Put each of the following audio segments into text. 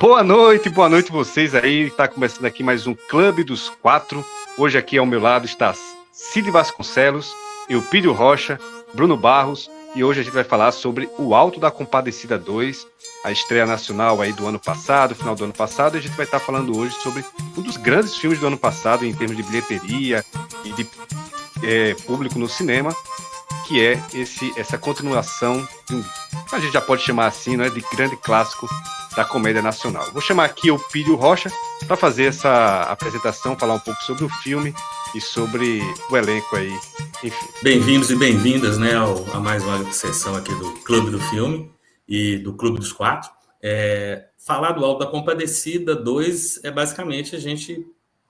Boa noite vocês aí. Está começando aqui mais um Clube dos Quatro. Hoje aqui ao meu lado está Cid Vasconcelos, Eupídio Rocha, Bruno Barros, e hoje a gente vai falar sobre O Alto da Compadecida 2, a estreia nacional aí do ano passado, final do ano passado, e a gente vai estar falando hoje sobre um dos grandes filmes do ano passado em termos de bilheteria e de público no cinema, que é essa continuação de a gente já pode chamar assim, não é, de grande clássico da comédia nacional. Vou chamar aqui o Eupídio Rocha para fazer essa apresentação, falar um pouco sobre o filme e sobre o elenco aí, enfim. Bem-vindos e bem-vindas, né, a mais uma sessão aqui do Clube do Filme e do Clube dos Quatro. Falar do Alto da Compadecida 2 é basicamente a gente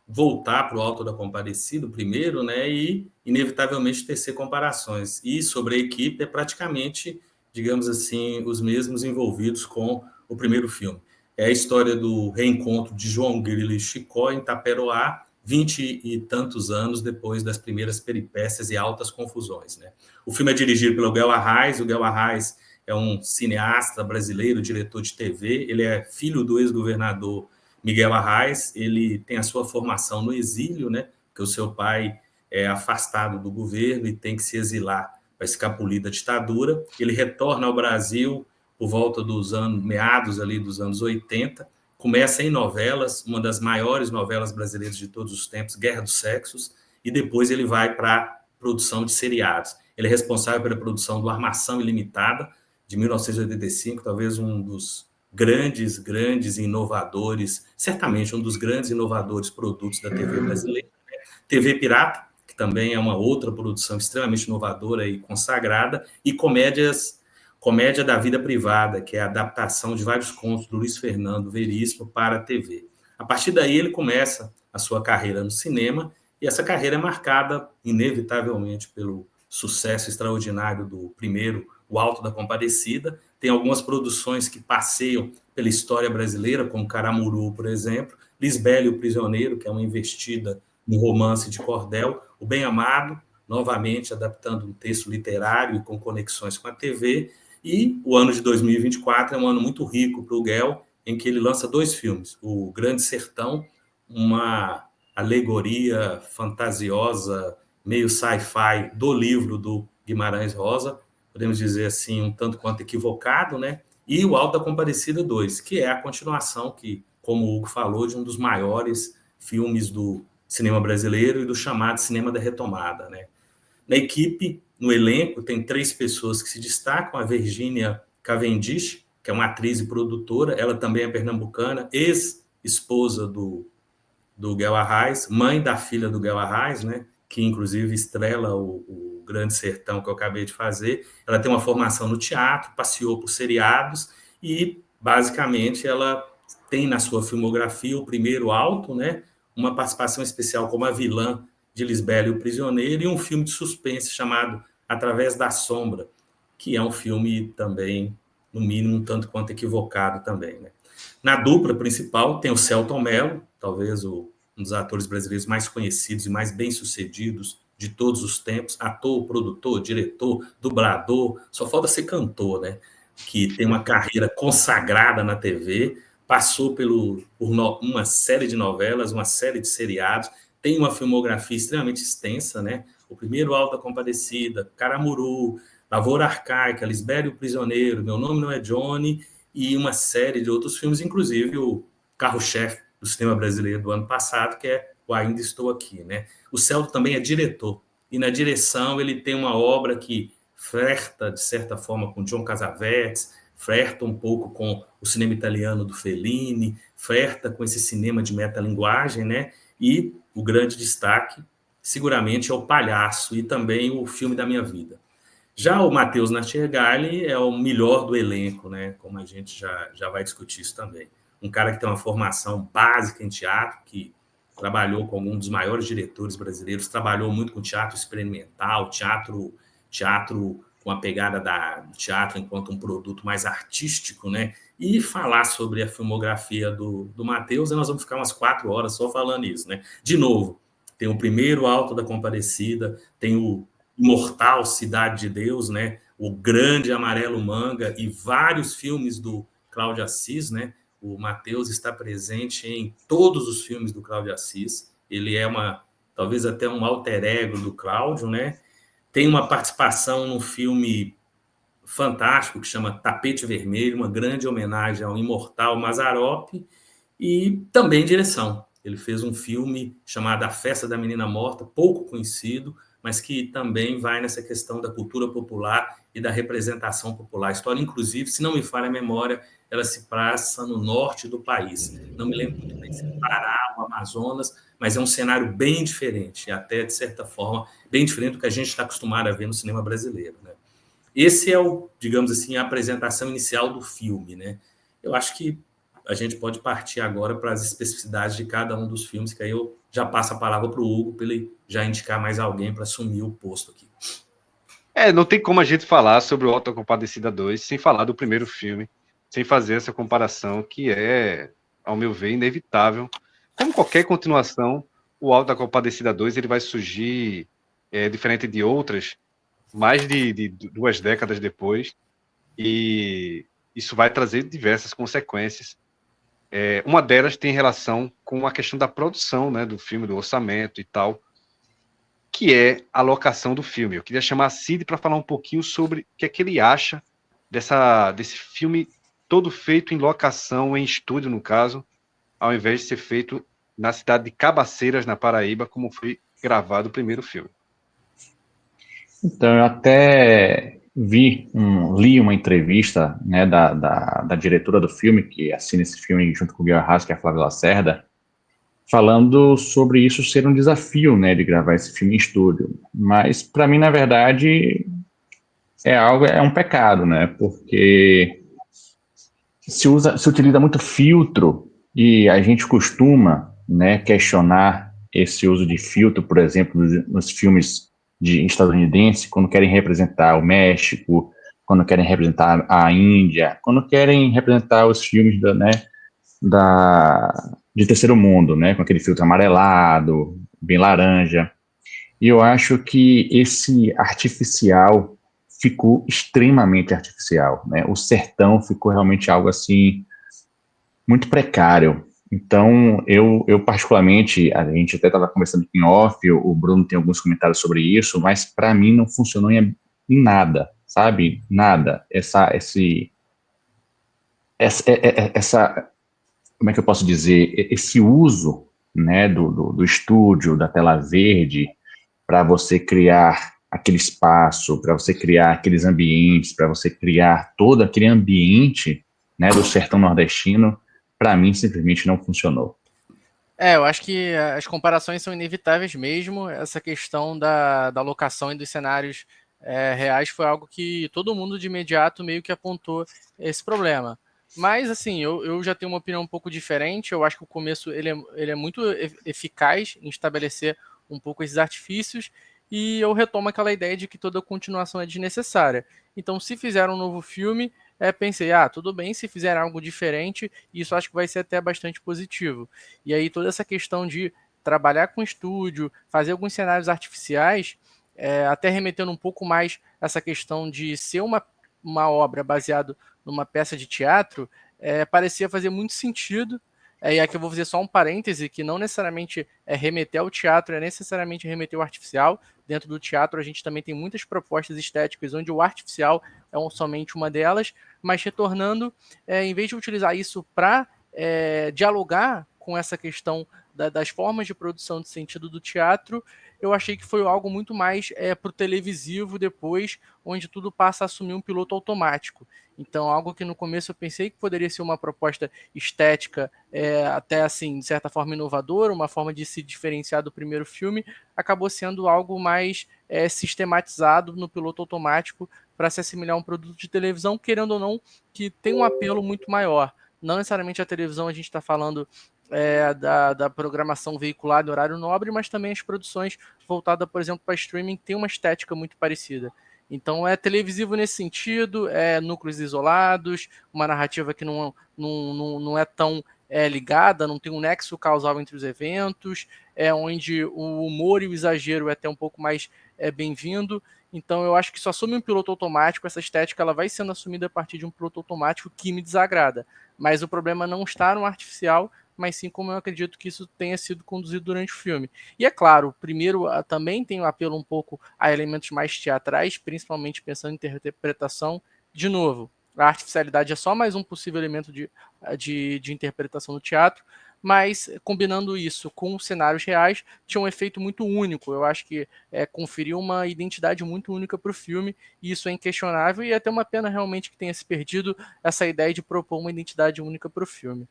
voltar para o Alto da Compadecida, o primeiro, né, e inevitavelmente tecer comparações. E sobre a equipe é praticamente, digamos assim, os mesmos envolvidos com o primeiro filme. É a história do reencontro de João Grilo e Chicó em Taperoá, 20 e tantos anos depois das primeiras peripécias e altas confusões, né? O filme é dirigido pelo Guel Arraes. O Guel Arraes é um cineasta brasileiro, diretor de TV. Ele é filho do ex-governador Miguel Arraes. Ele tem a sua formação no exílio, né? Porque o seu pai é afastado do governo e tem que se exilar para escapulir da ditadura. Ele retorna ao Brasil por volta dos anos, meados ali dos anos 80, começa em novelas, uma das maiores novelas brasileiras de todos os tempos, Guerra dos Sexos, e depois ele vai para a produção de seriados. Ele é responsável pela produção do Armação Ilimitada, de 1985, talvez um dos grandes inovadores, certamente um dos grandes inovadores produtos da TV brasileira. TV Pirata, que também é uma outra produção extremamente inovadora e consagrada, e Comédia da Vida Privada, que é a adaptação de vários contos do Luiz Fernando Veríssimo para a TV. A partir daí, ele começa a sua carreira no cinema, e essa carreira é marcada, inevitavelmente, pelo sucesso extraordinário do primeiro, O Alto da Compadecida. Tem algumas produções que passeiam pela história brasileira, como Caramuru, por exemplo, Lisbela e o Prisioneiro, que é uma investida no romance de cordel, O Bem Amado, novamente adaptando um texto literário e com conexões com a TV. E o ano de 2024 é um ano muito rico para o Guel, em que ele lança 2 filmes. O Grande Sertão, uma alegoria fantasiosa, meio sci-fi, do livro do Guimarães Rosa, podemos dizer assim, um tanto quanto equivocado, né? E o Alto da Compadecida 2, que é a continuação, que, como o Hugo falou, de um dos maiores filmes do cinema brasileiro e do chamado cinema da retomada, né? Na equipe, no elenco, tem 3 pessoas que se destacam: a Virginia Cavendish, que é uma atriz e produtora, ela também é pernambucana, ex-esposa do Guel Arraes, mãe da filha do Guel Arraes, né, que inclusive estrela o Grande Sertão que eu acabei de fazer. Ela tem uma formação no teatro, passeou por seriados e, basicamente, ela tem na sua filmografia o primeiro Alto, né, uma participação especial como a vilã de Lisbela e o Prisioneiro, e um filme de suspense chamado Através da Sombra, que é um filme também, no mínimo, um tanto quanto equivocado também, né? Na dupla principal tem o Selton Mello, talvez um dos atores brasileiros mais conhecidos e mais bem-sucedidos de todos os tempos, ator, produtor, diretor, dublador, só falta ser cantor, né? Que tem uma carreira consagrada na TV, passou por uma série de novelas, uma série de seriados, tem uma filmografia extremamente extensa, né? O primeiro Alto da Compadecida, Caramuru, Lavoura Arcaica, Lisbela e o Prisioneiro, Meu Nome Não é Johnny, e uma série de outros filmes, inclusive o carro-chefe do cinema brasileiro do ano passado, que é o Ainda Estou Aqui, né? O Celto também é diretor, e na direção ele tem uma obra que flerta, de certa forma, com John Cassavetes, flerta um pouco com o cinema italiano do Fellini, flerta com esse cinema de metalinguagem, né? E o grande destaque, seguramente, é O Palhaço e também O Filme da Minha Vida. Já o Matheus Nachtergaele é o melhor do elenco, né? Como a gente já vai discutir isso também. Um cara que tem uma formação básica em teatro, que trabalhou com algum dos maiores diretores brasileiros, trabalhou muito com teatro experimental, teatro com a pegada do teatro enquanto um produto mais artístico, né? E falar sobre a filmografia do Matheus, nós vamos ficar umas 4 horas só falando isso, né? De novo, tem o primeiro Alto da Compadecida, tem o imortal Cidade de Deus, né? O grande Amarelo Manga e vários filmes do Cláudio Assis, né? O Matheus está presente em todos os filmes do Cláudio Assis. Ele é talvez até um alter ego do Cláudio, né? Tem uma participação no filme fantástico que chama Tapete Vermelho, uma grande homenagem ao imortal Mazzaropi, e também direção. Ele fez um filme chamado A Festa da Menina Morta, pouco conhecido, mas que também vai nessa questão da cultura popular e da representação popular. A história, inclusive, se não me falha a memória, ela se passa no norte do país. Não me lembro muito bem se é Pará ou Amazonas, mas é um cenário bem diferente, até, de certa forma, bem diferente do que a gente está acostumado a ver no cinema brasileiro, né? Esse é digamos assim, a apresentação inicial do filme, né? Eu acho que a gente pode partir agora para as especificidades de cada um dos filmes, que aí eu já passo a palavra para o Hugo, para ele já indicar mais alguém para assumir o posto aqui. Não tem como a gente falar sobre o Auto da Compadecida 2 sem falar do primeiro filme, sem fazer essa comparação que é, ao meu ver, inevitável. Como qualquer continuação, o Auto da Compadecida 2 ele vai surgir, diferente de outras, mais de 2 décadas depois, e isso vai trazer diversas consequências. Uma delas tem relação com a questão da produção, né, do filme, do orçamento e tal, que é a locação do filme. Eu queria chamar a Cid para falar um pouquinho sobre o que é que ele acha desse filme todo feito em locação, em estúdio, no caso, ao invés de ser feito na cidade de Cabaceiras, na Paraíba, como foi gravado o primeiro filme. Então, eu até li uma entrevista, né, da diretora do filme, que assina esse filme junto com o Guilherme Arras, que é a Flávia Lacerda, falando sobre isso ser um desafio, né, de gravar esse filme em estúdio. Mas, para mim, na verdade, é um pecado, né, porque se utiliza muito filtro e a gente costuma, né, questionar esse uso de filtro, por exemplo, nos filmes de estadunidense, quando querem representar o México, quando querem representar a Índia, quando querem representar os filmes de terceiro mundo, né, com aquele filtro amarelado, bem laranja. E eu acho que esse artificial ficou extremamente artificial, né? O sertão ficou realmente algo assim muito precário. Então, eu particularmente, a gente até estava conversando em off, o Bruno tem alguns comentários sobre isso, mas para mim não funcionou em nada, sabe? Nada. Essa, como é que eu posso dizer? Esse uso, né, do estúdio, da tela verde, para você criar aquele espaço, para você criar aqueles ambientes, para você criar todo aquele ambiente, né, do sertão nordestino, para mim simplesmente não funcionou. Eu acho que as comparações são inevitáveis mesmo. Essa questão da locação e dos cenários reais foi algo que todo mundo de imediato meio que apontou esse problema. Mas, assim, eu já tenho uma opinião um pouco diferente. Eu acho que o começo ele é muito eficaz em estabelecer um pouco esses artifícios, e eu retomo aquela ideia de que toda continuação é desnecessária. Então, se fizer um novo filme, pensei, tudo bem, se fizer algo diferente, isso acho que vai ser até bastante positivo. E aí toda essa questão de trabalhar com estúdio, fazer alguns cenários artificiais, até remetendo um pouco mais essa questão de ser uma obra baseada numa peça de teatro, parecia fazer muito sentido. E aqui eu vou fazer só um parêntese, que não necessariamente remeter ao teatro, é necessariamente remeter ao artificial. Dentro do teatro a gente também tem muitas propostas estéticas onde o artificial somente uma delas, mas retornando, em vez de utilizar isso para dialogar com essa questão das formas de produção de sentido do teatro, eu achei que foi algo muito mais para o televisivo depois, onde tudo passa a assumir um piloto automático. Então, algo que no começo eu pensei que poderia ser uma proposta estética, até assim, de certa forma inovadora, uma forma de se diferenciar do primeiro filme, acabou sendo algo mais sistematizado no piloto automático para se assimilar a um produto de televisão, querendo ou não, que tem um apelo muito maior. Não necessariamente a televisão, a gente está falando da programação veiculada em horário nobre, mas também as produções voltadas, por exemplo, para streaming, tem uma estética muito parecida. Então é televisivo nesse sentido, núcleos isolados, uma narrativa que não é tão ligada, não tem um nexo causal entre os eventos, onde o humor e o exagero é até um pouco mais é bem-vindo. Então eu acho que só assume um piloto automático, essa estética ela vai sendo assumida a partir de um piloto automático que me desagrada. Mas o problema não está no artificial, mas sim como eu acredito que isso tenha sido conduzido durante o filme. E é claro, primeiro também tem um apelo um pouco a elementos mais teatrais, principalmente pensando em interpretação. De novo, a artificialidade é só mais um possível elemento de interpretação no teatro, mas combinando isso com cenários reais, tinha um efeito muito único. Eu acho que conferiu uma identidade muito única para o filme, e isso é inquestionável, e é até uma pena realmente que tenha se perdido essa ideia de propor uma identidade única para o filme.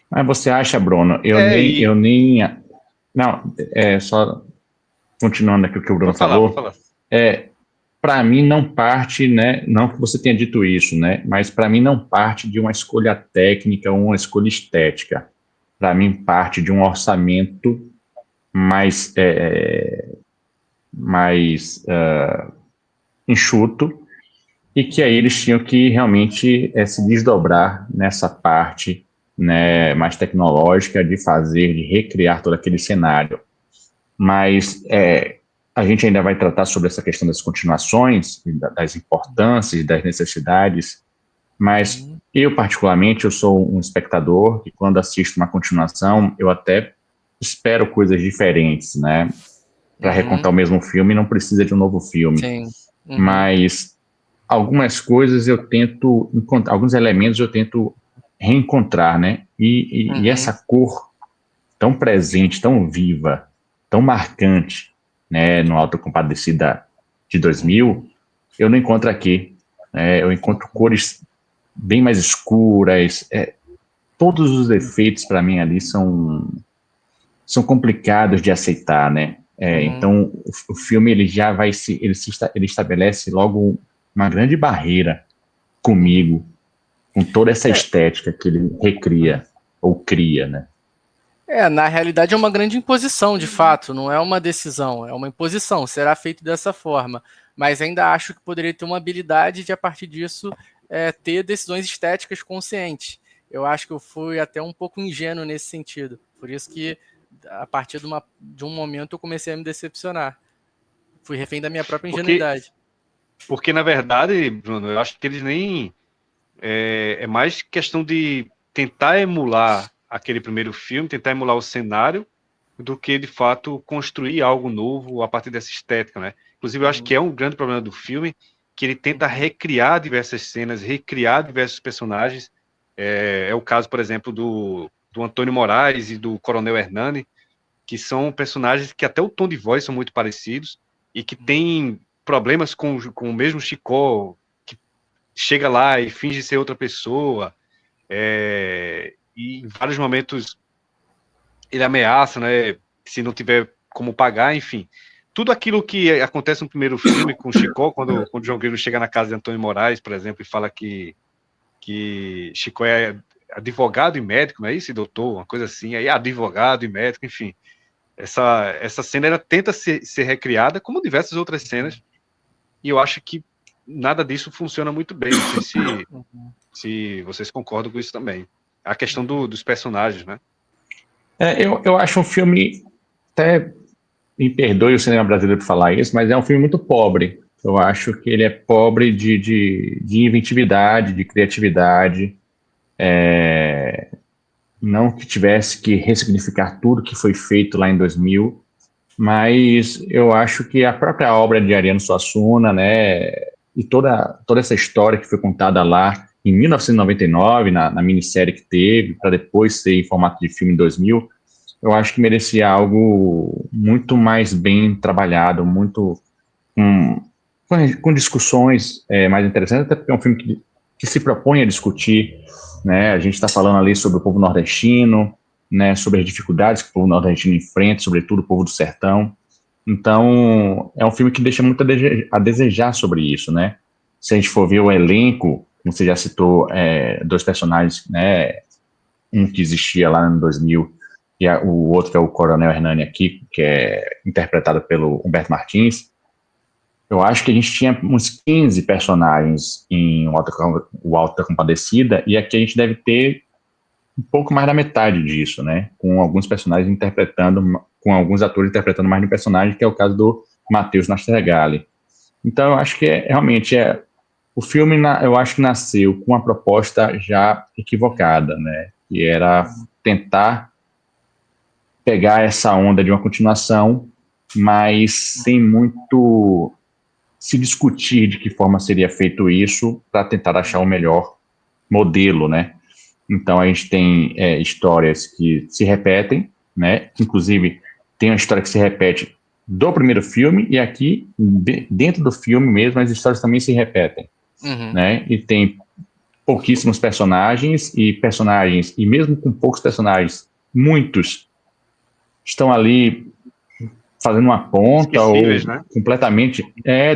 Mas você acha, Bruno, não, só continuando aqui o que o Bruno falou, falar. Para mim não parte, né, não que você tenha dito isso, né, mas para mim não parte de uma escolha técnica ou uma escolha estética. Para mim parte de um orçamento mais enxuto, e que aí eles tinham que realmente se desdobrar nessa parte, né, mais tecnológica de fazer, de recriar todo aquele cenário. Mas a gente ainda vai tratar sobre essa questão das continuações, das importâncias, das necessidades, mas eu, particularmente, eu sou um espectador que, quando assisto uma continuação, eu até espero coisas diferentes, né? Para recontar o mesmo filme, não precisa de um novo filme. Sim. Mas algumas coisas eu tento encontrar, alguns elementos eu tento reencontrar, né? E essa cor tão presente, tão viva, tão marcante, né, no Auto da Compadecida de 2000, eu não encontro aqui. Eu encontro cores bem mais escuras. Todos os efeitos, para mim, ali são complicados de aceitar, né? Então, o filme ele já ele estabelece logo uma grande barreira comigo, com toda essa estética que ele recria ou cria, né? Na realidade é uma grande imposição, de fato, não é uma decisão, é uma imposição, será feito dessa forma. Mas ainda acho que poderia ter uma habilidade de, a partir disso, ter decisões estéticas conscientes. Eu acho que eu fui até um pouco ingênuo nesse sentido. Por isso que, a partir de um momento, eu comecei a me decepcionar. Fui refém da minha própria ingenuidade. Porque na verdade, Bruno, eu acho que eles nem... É mais questão de tentar emular aquele primeiro filme, tentar emular o cenário, do que, de fato, construir algo novo a partir dessa estética, né? Inclusive, eu acho que é um grande problema do filme, que ele tenta recriar diversas cenas, recriar diversos personagens. É o caso, por exemplo, do Antônio Moraes e do Coronel Hernani, que são personagens que até o tom de voz são muito parecidos e que têm problemas com o mesmo Chicó, que chega lá e finge ser outra pessoa, e em vários momentos ele ameaça, né, se não tiver como pagar, enfim. Tudo aquilo que acontece no primeiro filme com o Chicó, quando o João Grilo chega na casa de Antônio Moraes, por exemplo, e fala que Chicó é advogado e médico, não é isso, doutor? Uma coisa assim, aí advogado e médico, enfim. Essa cena ela tenta ser recriada, como diversas outras cenas, e eu acho que nada disso funciona muito bem. Não sei se vocês concordam com isso também. A questão dos personagens, né? Eu acho um filme, até me perdoe o cinema brasileiro por falar isso, mas é um filme muito pobre. Eu acho que ele é pobre de inventividade, de criatividade. Não que tivesse que ressignificar tudo que foi feito lá em 2000, mas eu acho que a própria obra de Ariano Suassuna, né, e toda essa história que foi contada lá em 1999, na minissérie que teve, para depois ser em formato de filme em 2000, eu acho que merecia algo muito mais bem trabalhado, muito com discussões mais interessantes, até porque é um filme que se propõe a discutir, né? A gente está falando ali sobre o povo nordestino, né? Sobre as dificuldades que o povo nordestino enfrenta, sobretudo o povo do sertão. Então, é um filme que deixa muito a desejar sobre isso, né? Se a gente for ver o elenco, como você já citou, dois personagens, né? Um que existia lá em 2000 e o outro que é o Coronel Hernani aqui, que é interpretado pelo Humberto Martins. Eu acho que a gente tinha uns 15 personagens em O Auto da Compadecida, e aqui a gente deve ter um pouco mais da metade disso, né? Com alguns personagens interpretando, com alguns atores interpretando mais de um personagem, que é o caso do Matheus Nastergalli. Então, eu acho que realmente o filme, eu acho que nasceu com uma proposta já equivocada, né? Que era tentar pegar essa onda de uma continuação, mas sem muito se discutir de que forma seria feito isso para tentar achar o melhor modelo, né? Então, a gente tem histórias que se repetem, né? Inclusive, tem uma história que se repete do primeiro filme, e aqui, dentro do filme mesmo, as histórias também se repetem, né? E tem pouquíssimos personagens, e mesmo com poucos personagens, muitos estão ali fazendo uma ponta, ou né? completamente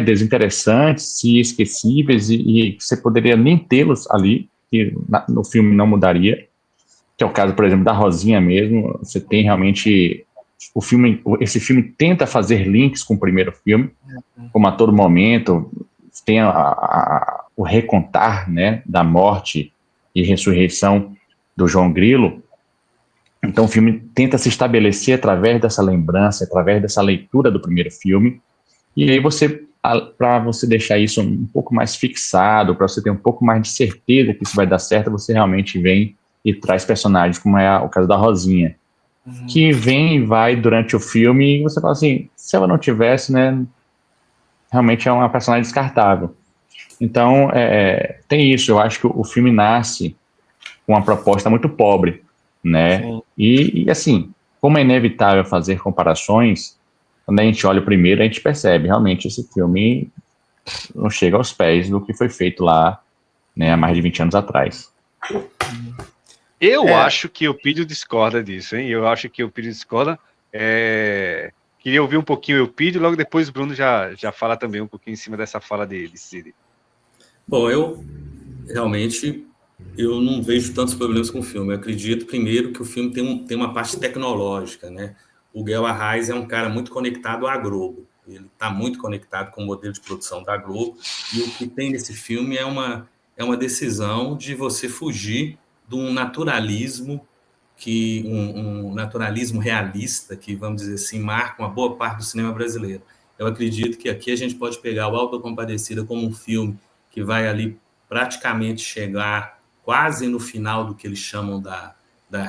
desinteressantes e esquecíveis, e você poderia nem tê-los ali, que no filme não mudaria, que é o caso, por exemplo, da Rosinha mesmo. Você tem realmente esse filme tenta fazer links com o primeiro filme, como a todo momento tem o recontar, né, da morte e ressurreição do João Grilo. Então o filme tenta se estabelecer através dessa lembrança, através dessa leitura do primeiro filme, e aí para você deixar isso um pouco mais fixado, para você ter um pouco mais de certeza que isso vai dar certo, você realmente vem e traz personagens, como é o caso da Rosinha, que vem e vai durante o filme, e você fala assim, se ela não tivesse, né, realmente é uma personagem descartável. Então, tem isso. Eu acho que o filme nasce com uma proposta muito pobre, né? E, assim, como é inevitável fazer comparações, quando a gente olha o primeiro, a gente percebe, realmente, esse filme não chega aos pés do que foi feito lá, né, há mais de 20 anos atrás. Eu acho que o Pídio discorda disso, hein? Eu acho que o Pídio discorda. Queria ouvir um pouquinho o Pídio, logo depois o Bruno já fala também um pouquinho em cima dessa fala de Cid. Bom, eu realmente não vejo tantos problemas com o filme. Eu acredito, primeiro, que o filme tem uma parte tecnológica, né? O Guel Arraes é um cara muito conectado à Globo. Ele está muito conectado com o modelo de produção da Globo. E o que tem nesse filme é uma decisão de você fugir de um naturalismo um naturalismo realista que, vamos dizer assim, marca uma boa parte do cinema brasileiro. Eu acredito que aqui a gente pode pegar o Auto da Compadecida como um filme que vai ali praticamente chegar quase no final do que eles chamam da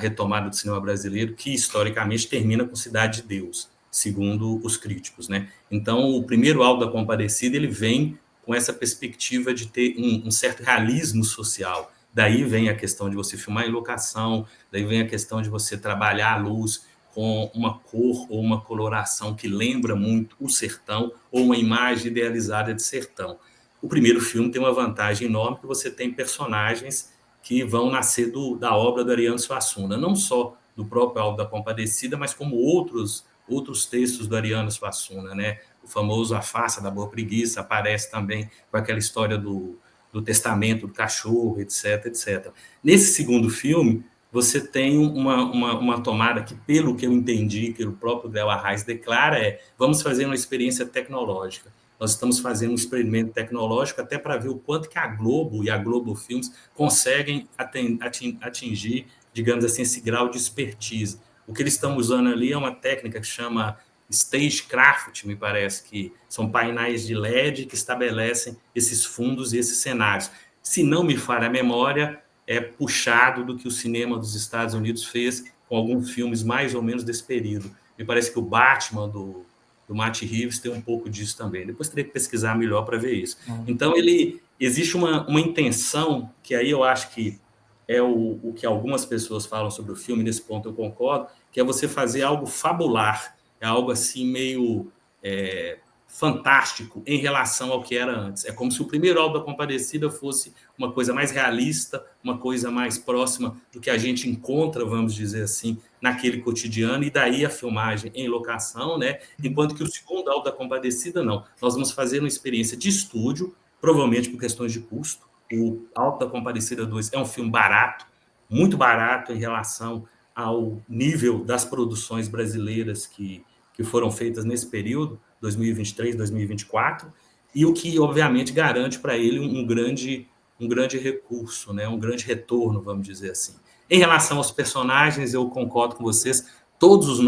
retomada do cinema brasileiro, que historicamente termina com Cidade de Deus, segundo os críticos, né? Então, o primeiro Auto da Compadecida, ele vem com essa perspectiva de ter um certo realismo social. Daí vem a questão de você filmar em locação, daí vem a questão de você trabalhar a luz com uma cor ou uma coloração que lembra muito o sertão, ou uma imagem idealizada de sertão. O primeiro filme tem uma vantagem enorme, que você tem personagens que vão nascer da obra do Ariano Suassuna, não só do próprio Auto da Compadecida, mas como outros textos do Ariano Suassuna, né? O famoso A Farsa da Boa Preguiça aparece também com aquela história do testamento do cachorro, etc, etc. Nesse segundo filme, você tem uma tomada que, pelo que eu entendi, que o próprio Guel Arraes declara, vamos fazer uma experiência tecnológica. Nós estamos fazendo um experimento tecnológico até para ver o quanto que a Globo e a Globo Filmes conseguem atingir, digamos assim, esse grau de expertise. O que eles estão usando ali é uma técnica que chama Stagecraft, me parece, que são painéis de LED que estabelecem esses fundos e esses cenários. Se não me falha a memória, é puxado do que o cinema dos Estados Unidos fez com alguns filmes mais ou menos desse período. Me parece que o Batman, do Matt Reeves, tem um pouco disso também. Depois teria que pesquisar melhor para ver isso. Então, existe uma intenção, que aí eu acho que é o que algumas pessoas falam sobre o filme, nesse ponto eu concordo, que é você fazer algo fabular, é algo assim meio fantástico em relação ao que era antes. É como se o primeiro Auto da Compadecida fosse uma coisa mais realista, uma coisa mais próxima do que a gente encontra, vamos dizer assim, naquele cotidiano, e daí a filmagem em locação, né? Enquanto que o segundo Auto da Compadecida, não. Nós vamos fazer uma experiência de estúdio, provavelmente por questões de custo. O Auto da Compadecida 2 é um filme barato, muito barato em relação ao nível das produções brasileiras que foram feitas nesse período, 2023, 2024, e o que, obviamente, garante para ele um grande recurso, né? Um grande retorno, vamos dizer assim. Em relação aos personagens, eu concordo com vocês, todos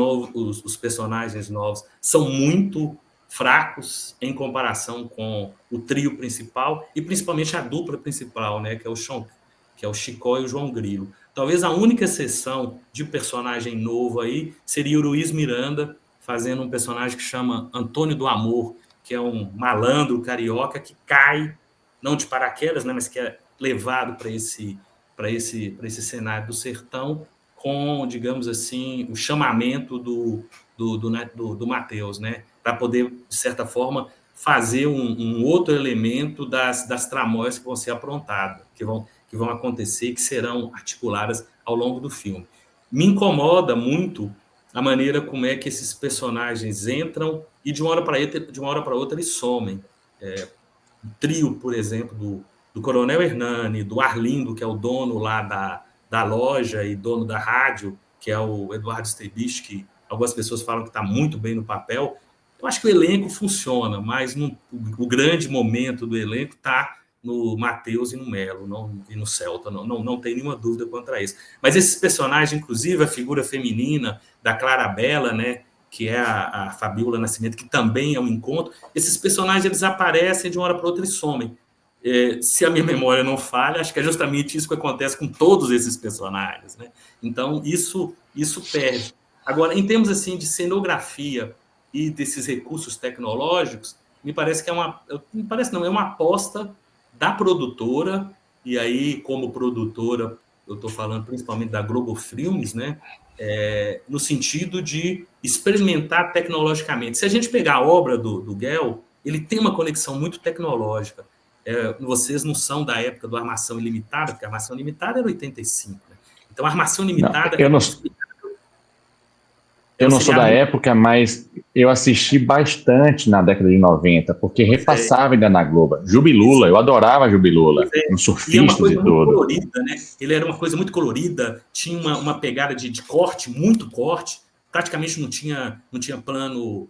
os personagens novos são muito fracos em comparação com o trio principal e principalmente a dupla principal, né, que é o Chicó e o João Grilo. Talvez a única exceção de personagem novo aí seria o Luiz Miranda, fazendo um personagem que chama Antônio do Amor, que é um malandro carioca que cai, não de paraquedas, né, mas que é levado para esse cenário do sertão com, digamos assim, o chamamento do Matheus, né, para poder, de certa forma, fazer um outro elemento das tramóias que vão ser aprontadas, que vão acontecer, que serão articuladas ao longo do filme. Me incomoda muito a maneira como é que esses personagens entram e de uma hora para outra eles somem. O trio, por exemplo, do Coronel Hernani, do Arlindo, que é o dono lá da loja e dono da rádio, que é o Eduardo Stebich, que algumas pessoas falam que está muito bem no papel. Eu acho que o elenco funciona, mas o grande momento do elenco está no Matheus e no Melo, e no Celta, não tem nenhuma dúvida quanto a isso. Mas esses personagens, inclusive a figura feminina da Clarabella, né, que é a Fabíola Nascimento, que também é um encontro, esses personagens eles aparecem de uma hora para outra e somem. Se a minha memória não falha, acho que é justamente isso que acontece com todos esses personagens, né? Então, isso perde. Agora, em termos assim de cenografia e desses recursos tecnológicos, me parece que é uma aposta da produtora, e aí, como produtora, eu estou falando principalmente da Globo Filmes, né? No sentido de experimentar tecnologicamente. Se a gente pegar a obra do Guel, ele tem uma conexão muito tecnológica. Vocês não são da época do Armação Ilimitada, porque a Armação Ilimitada era 85. Né? Então, a Armação Ilimitada... Eu não sou da época, mas eu assisti bastante na década de 90, porque repassava ainda na Globo. Jubilula, eu adorava Jubilula, nos surfistas e tudo. Colorida, né? Ele era uma coisa muito colorida, tinha uma pegada de corte, muito corte, praticamente não tinha plano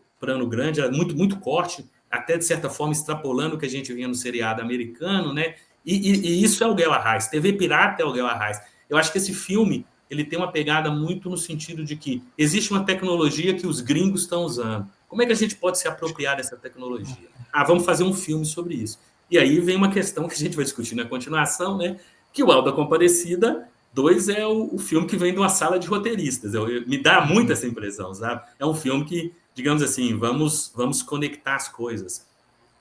grande, era muito, muito corte, até de certa forma extrapolando o que a gente via no seriado americano, né? E isso é o Guel Arraes, TV Pirata é o Guel Arraes. Eu acho que esse filme ele tem uma pegada muito no sentido de que existe uma tecnologia que os gringos estão usando. Como é que a gente pode se apropriar dessa tecnologia? Vamos fazer um filme sobre isso. E aí vem uma questão que a gente vai discutir na continuação, né? Que o Auto da Compadecida 2 é o filme que vem de uma sala de roteiristas. Me dá muito essa impressão, sabe? É um filme que, digamos assim, vamos conectar as coisas.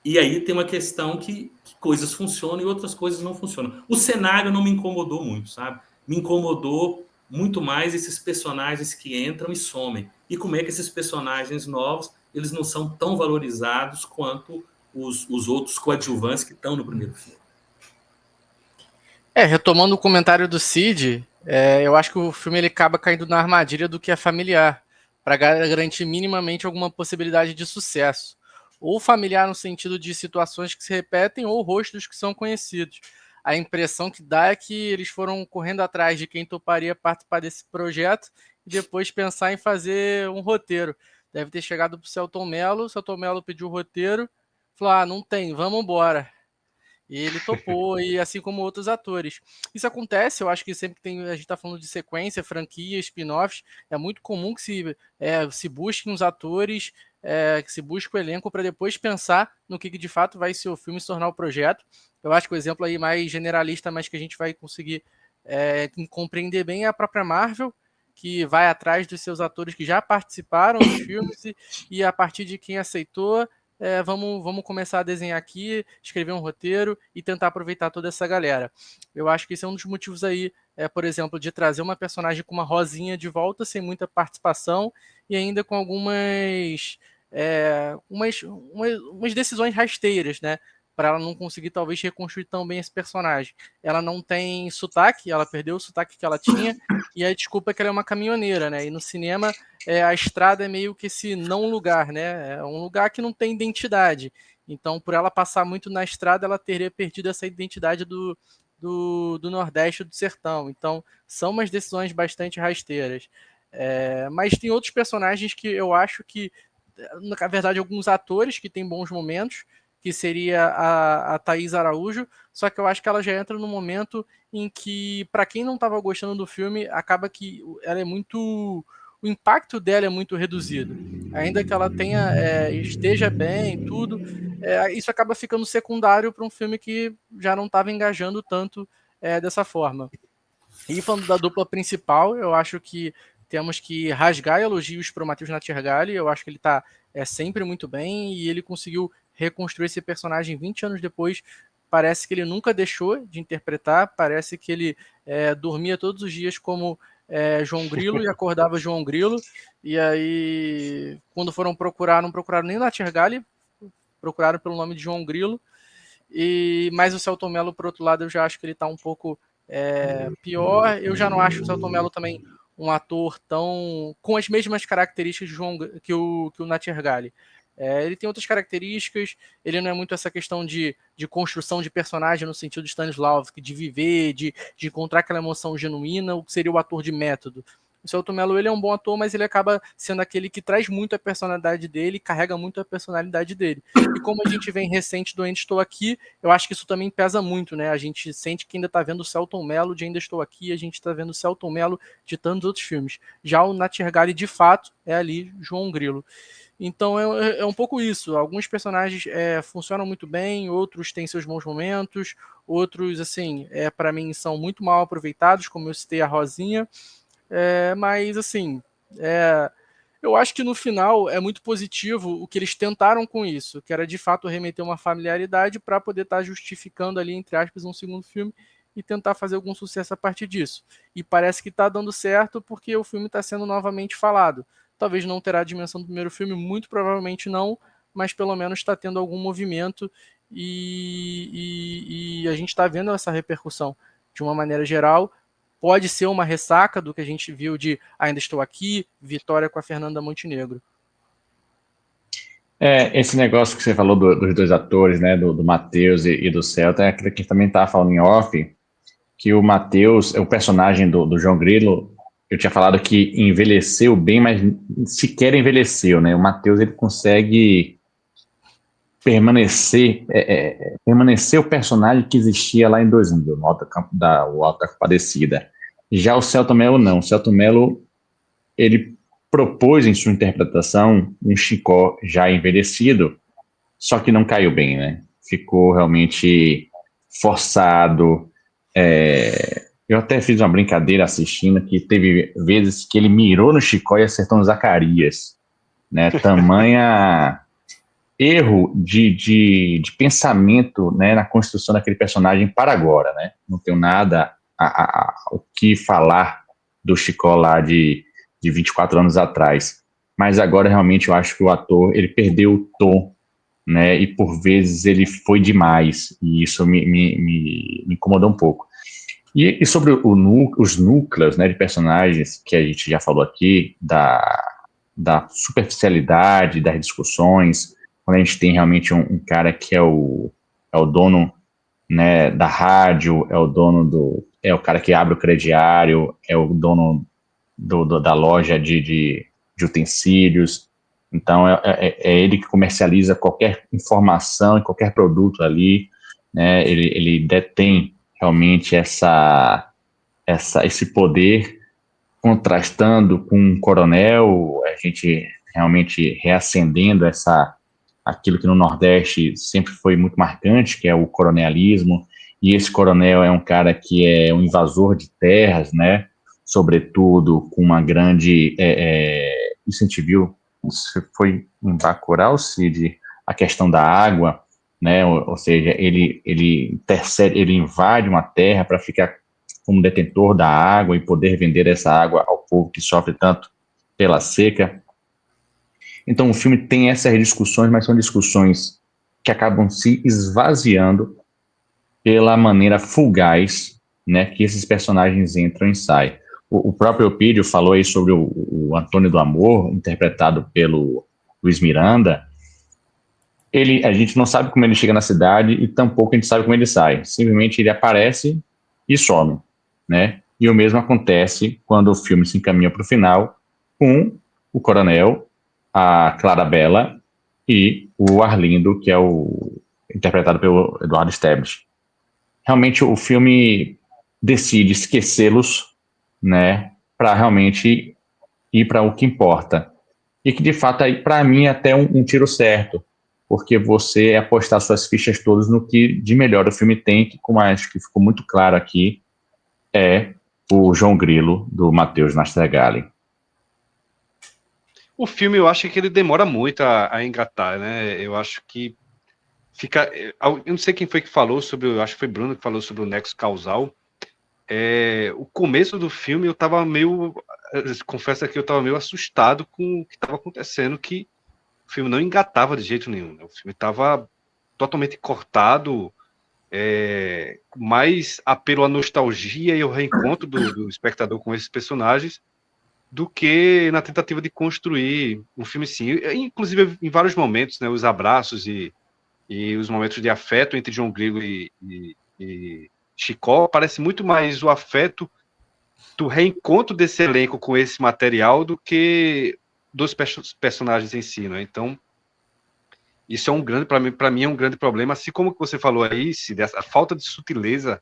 E aí tem uma questão que coisas funcionam e outras coisas não funcionam. O cenário não me incomodou muito, sabe? Me incomodou muito mais esses personagens que entram e somem. E como é que esses personagens novos eles não são tão valorizados quanto os outros coadjuvantes que estão no primeiro filme. Retomando o comentário do Cid, eu acho que o filme ele acaba caindo na armadilha do que é familiar, para garantir minimamente alguma possibilidade de sucesso. Ou familiar no sentido de situações que se repetem, ou rostos que são conhecidos. A impressão que dá é que eles foram correndo atrás de quem toparia participar desse projeto e depois pensar em fazer um roteiro. Deve ter chegado para o Selton Mello pediu o roteiro, falou, não tem, vamos embora. E ele topou, e assim como outros atores. Isso acontece, eu acho que sempre que a gente está falando de sequência, franquia, spin-offs, é muito comum que se busquem os atores, que se busque o elenco para depois pensar no que de fato vai ser o filme se tornar o projeto. Eu acho que o exemplo aí mais generalista, mas que a gente vai conseguir compreender bem é a própria Marvel, que vai atrás dos seus atores que já participaram dos filmes e a partir de quem aceitou, vamos começar a desenhar aqui, escrever um roteiro e tentar aproveitar toda essa galera. Eu acho que esse é um dos motivos aí, por exemplo, de trazer uma personagem com uma Rosinha de volta, sem muita participação e ainda com algumas umas decisões rasteiras, né? Para ela não conseguir talvez reconstruir tão bem esse personagem. Ela não tem sotaque, ela perdeu o sotaque que ela tinha, e a desculpa é que ela é uma caminhoneira, né? E no cinema a estrada é meio que esse não lugar, né? É um lugar que não tem identidade. Então, por ela passar muito na estrada, ela teria perdido essa identidade do Nordeste, do sertão. Então, são umas decisões bastante rasteiras. Mas tem outros personagens que eu acho que, na verdade, alguns atores que têm bons momentos, que seria a Thaís Araújo, só que eu acho que ela já entra no momento em que, para quem não estava gostando do filme, acaba que ela é muito o impacto dela é muito reduzido. Ainda que ela esteja bem, tudo, isso acaba ficando secundário para um filme que já não estava engajando tanto dessa forma. E falando da dupla principal, eu acho que temos que rasgar elogios para o Matheus Nattergali. Eu acho que ele está sempre muito bem e ele conseguiu reconstruir esse personagem 20 anos depois. Parece que ele nunca deixou de interpretar, parece que ele dormia todos os dias como João Grilo e acordava João Grilo. E aí, quando foram procurar, não procuraram nem o Nattergali, procuraram pelo nome de João Grilo. Mas o Selton Mello, por outro lado, eu já acho que ele está um pouco pior. Eu já não acho o Selton Mello também um ator tão com as mesmas características que o Nattergali. Ele tem outras características, ele não é muito essa questão de construção de personagem no sentido de Stanislavski, de viver, de encontrar aquela emoção genuína, o que seria o ator de método. O Selton Mello, ele é um bom ator, mas ele acaba sendo aquele que traz muito a personalidade dele, carrega muito a personalidade dele. E como a gente vem recente do Ainda Estou Aqui, eu acho que isso também pesa muito, né? A gente sente que ainda tá vendo o Selton Mello de Ainda Estou Aqui, a gente tá vendo o Selton Mello de tantos outros filmes. Já o Nattergali, de fato, é ali João Grilo. Então é um pouco isso. Alguns personagens funcionam muito bem, outros têm seus bons momentos, outros, assim, para mim são muito mal aproveitados, como eu citei a Rosinha. Mas, assim, eu acho que no final é muito positivo o que eles tentaram com isso, que era de fato remeter uma familiaridade para poder estar justificando ali, entre aspas, um segundo filme e tentar fazer algum sucesso a partir disso. E parece que está dando certo porque o filme está sendo novamente falado. Talvez não terá a dimensão do primeiro filme, muito provavelmente não, mas pelo menos está tendo algum movimento e a gente está vendo essa repercussão de uma maneira geral. Pode ser uma ressaca do que a gente viu de Ainda Estou Aqui, Vitória com a Fernanda Montenegro. Esse negócio que você falou dos dois atores, né, do Matheus e do Celta, é aquilo que também estava falando em off, que o Matheus, o personagem do João Grilo, eu tinha falado que envelheceu bem, mas sequer envelheceu, né? O Matheus, ele consegue permanecer o personagem que existia lá em 2000, o Alto da Compadecida. Já o Selton Mello não. O Selton Mello, ele propôs em sua interpretação um Chicó já envelhecido, só que não caiu bem, né? Ficou realmente forçado. Eu até fiz uma brincadeira assistindo que teve vezes que ele mirou no Chicó e acertou no Zacarias, né? Tamanha erro de pensamento, né, na construção daquele personagem para agora, né? Não tenho nada o que falar do Chicó lá de 24 anos atrás. Mas agora realmente eu acho que o ator ele perdeu o tom, né? E por vezes ele foi demais. E isso me incomodou um pouco. E sobre os núcleos, né, de personagens que a gente já falou aqui, da superficialidade das discussões, quando a gente tem realmente um cara que é o dono, né, da rádio, é o cara que abre o crediário, é o dono da loja de utensílios. Então é ele que comercializa qualquer informação e qualquer produto ali, né? Ele detém realmente esse poder, contrastando com um coronel, a gente realmente reacendendo aquilo que no Nordeste sempre foi muito marcante, que é o coronelismo. E esse coronel é um cara que é um invasor de terras, né? Sobretudo com uma grande... isso a gente viu, isso foi em Bacurau, Cid, a questão da água, né? Ou seja, ele invade uma terra para ficar como detentor da água e poder vender essa água ao povo que sofre tanto pela seca. Então o filme tem essas discussões, mas são discussões que acabam se esvaziando pela maneira fugaz, né, que esses personagens entram e saem. O próprio Opídio falou aí sobre o Antônio do Amor, interpretado pelo Luiz Miranda. A gente não sabe como ele chega na cidade e tampouco a gente sabe como ele sai. Simplesmente ele aparece e some, né? E o mesmo acontece quando o filme se encaminha para o final com o coronel, a Clarabella e o Arlindo, que é interpretado pelo Eduardo Esteves. Realmente o filme decide esquecê-los, né, para realmente ir para o que importa. E que, de fato, aí para mim é até um tiro certo, porque você apostar suas fichas todas no que de melhor o filme tem, que, como acho que ficou muito claro aqui, é o João Grilo, do Matheus Nastergalli. O filme, eu acho que ele demora muito a engatar, né? Eu acho que fica. Eu não sei quem foi que falou sobre. Eu acho que foi Bruno que falou sobre o nexo causal. O começo do filme eu tava meio. Confesso que eu tava meio assustado com o que estava acontecendo, que o filme não engatava de jeito nenhum. Né? O filme tava totalmente cortado, mais apelo à nostalgia e ao reencontro do espectador com esses personagens do que na tentativa de construir um filme sim. Inclusive, em vários momentos, né, os abraços e os momentos de afeto entre João Grilo e Chicó parece muito mais o afeto do reencontro desse elenco com esse material do que dos personagens em si, né? Então, isso é um grande, para mim é um grande problema, assim como você falou aí, a falta de sutileza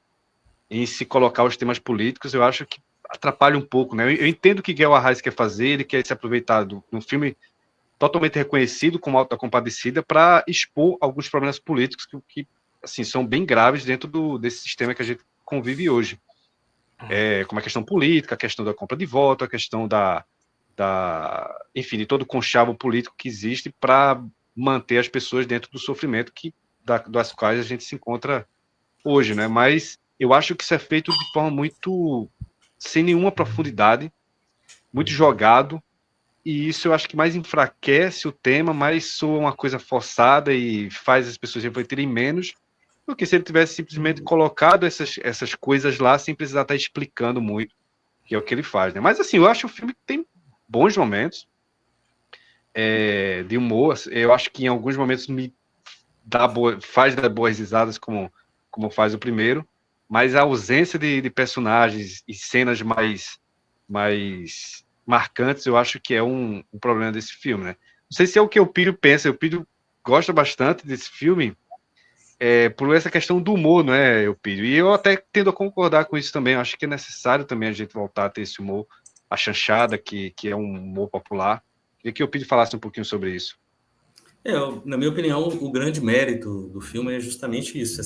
em se colocar os temas políticos, eu acho que atrapalha um pouco, né? Eu entendo o que Guel Arraes quer fazer, ele quer se aproveitar de um filme totalmente reconhecido como Auto da Compadecida para expor alguns problemas políticos que assim, são bem graves dentro desse sistema que a gente convive hoje. Como a questão política, a questão da compra de voto, a questão enfim, de todo o conchavo político que existe para manter as pessoas dentro do sofrimento das quais a gente se encontra hoje, né? Mas eu acho que isso é feito de forma muito sem nenhuma profundidade, muito jogado, e isso eu acho que mais enfraquece o tema, mais soa uma coisa forçada e faz as pessoas refletirem menos do que se ele tivesse simplesmente colocado essas coisas lá sem precisar estar explicando muito, que é o que ele faz, né? Mas assim, eu acho o filme que tem bons momentos de humor. Eu acho que em alguns momentos me faz dar boas risadas, como faz o primeiro, mas a ausência de personagens e cenas mais marcantes, eu acho que é um problema desse filme, né? Não sei se é o que o Pírio pensa. O Pírio gosta bastante desse filme por essa questão do humor, não é, Eupídio? E eu até tendo a concordar com isso também. Eu acho que é necessário também a gente voltar a ter esse humor, a chanchada, que é um humor popular. Queria que o Eupídio falasse um pouquinho sobre isso. Na minha opinião, o grande mérito do filme é justamente isso,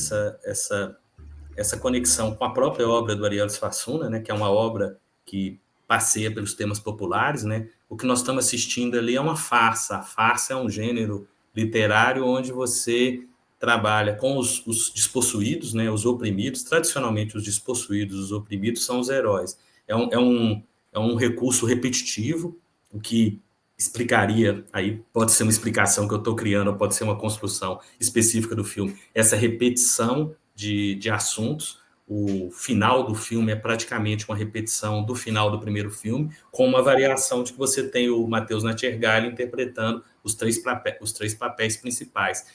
essa conexão com a própria obra do Ariel Suassuna, né, que é uma obra que passeia pelos temas populares, né? O que nós estamos assistindo ali é uma farsa. A farsa é um gênero literário onde você trabalha com os despossuídos, né, os oprimidos. Tradicionalmente, os despossuídos, os oprimidos são os heróis. É um recurso repetitivo, o que explicaria, aí pode ser uma explicação que eu estou criando, pode ser uma construção específica do filme, essa repetição de assuntos. O final do filme é praticamente uma repetição do final do primeiro filme, com uma variação de que você tem o Matheus Nastergalli interpretando os três papéis principais.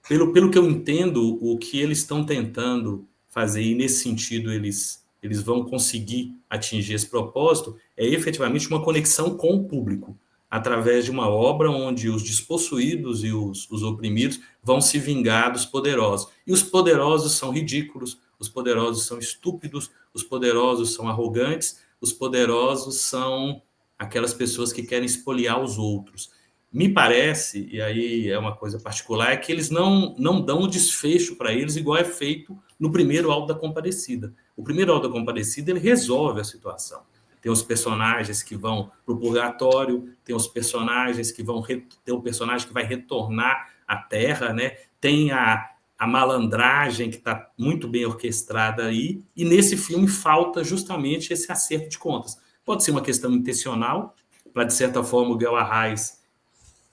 Pelo que eu entendo, o que eles estão tentando fazer, e nesse sentido eles vão conseguir atingir esse propósito, é efetivamente uma conexão com o público, através de uma obra onde os despossuídos e os oprimidos vão se vingar dos poderosos. E os poderosos são ridículos, os poderosos são estúpidos, os poderosos são arrogantes, os poderosos são aquelas pessoas que querem espoliar os outros. Me parece, e aí é uma coisa particular, é que eles não dão o desfecho para eles igual é feito no primeiro Auto da Compadecida. O primeiro Auto da Compadecida, ele resolve a situação. Tem os personagens que vão para o purgatório, tem os personagens que vão... Tem o personagem que vai retornar à Terra, né? Tem a malandragem que está muito bem orquestrada aí, e nesse filme falta justamente esse acerto de contas. Pode ser uma questão intencional, para, de certa forma, o Guel Arraes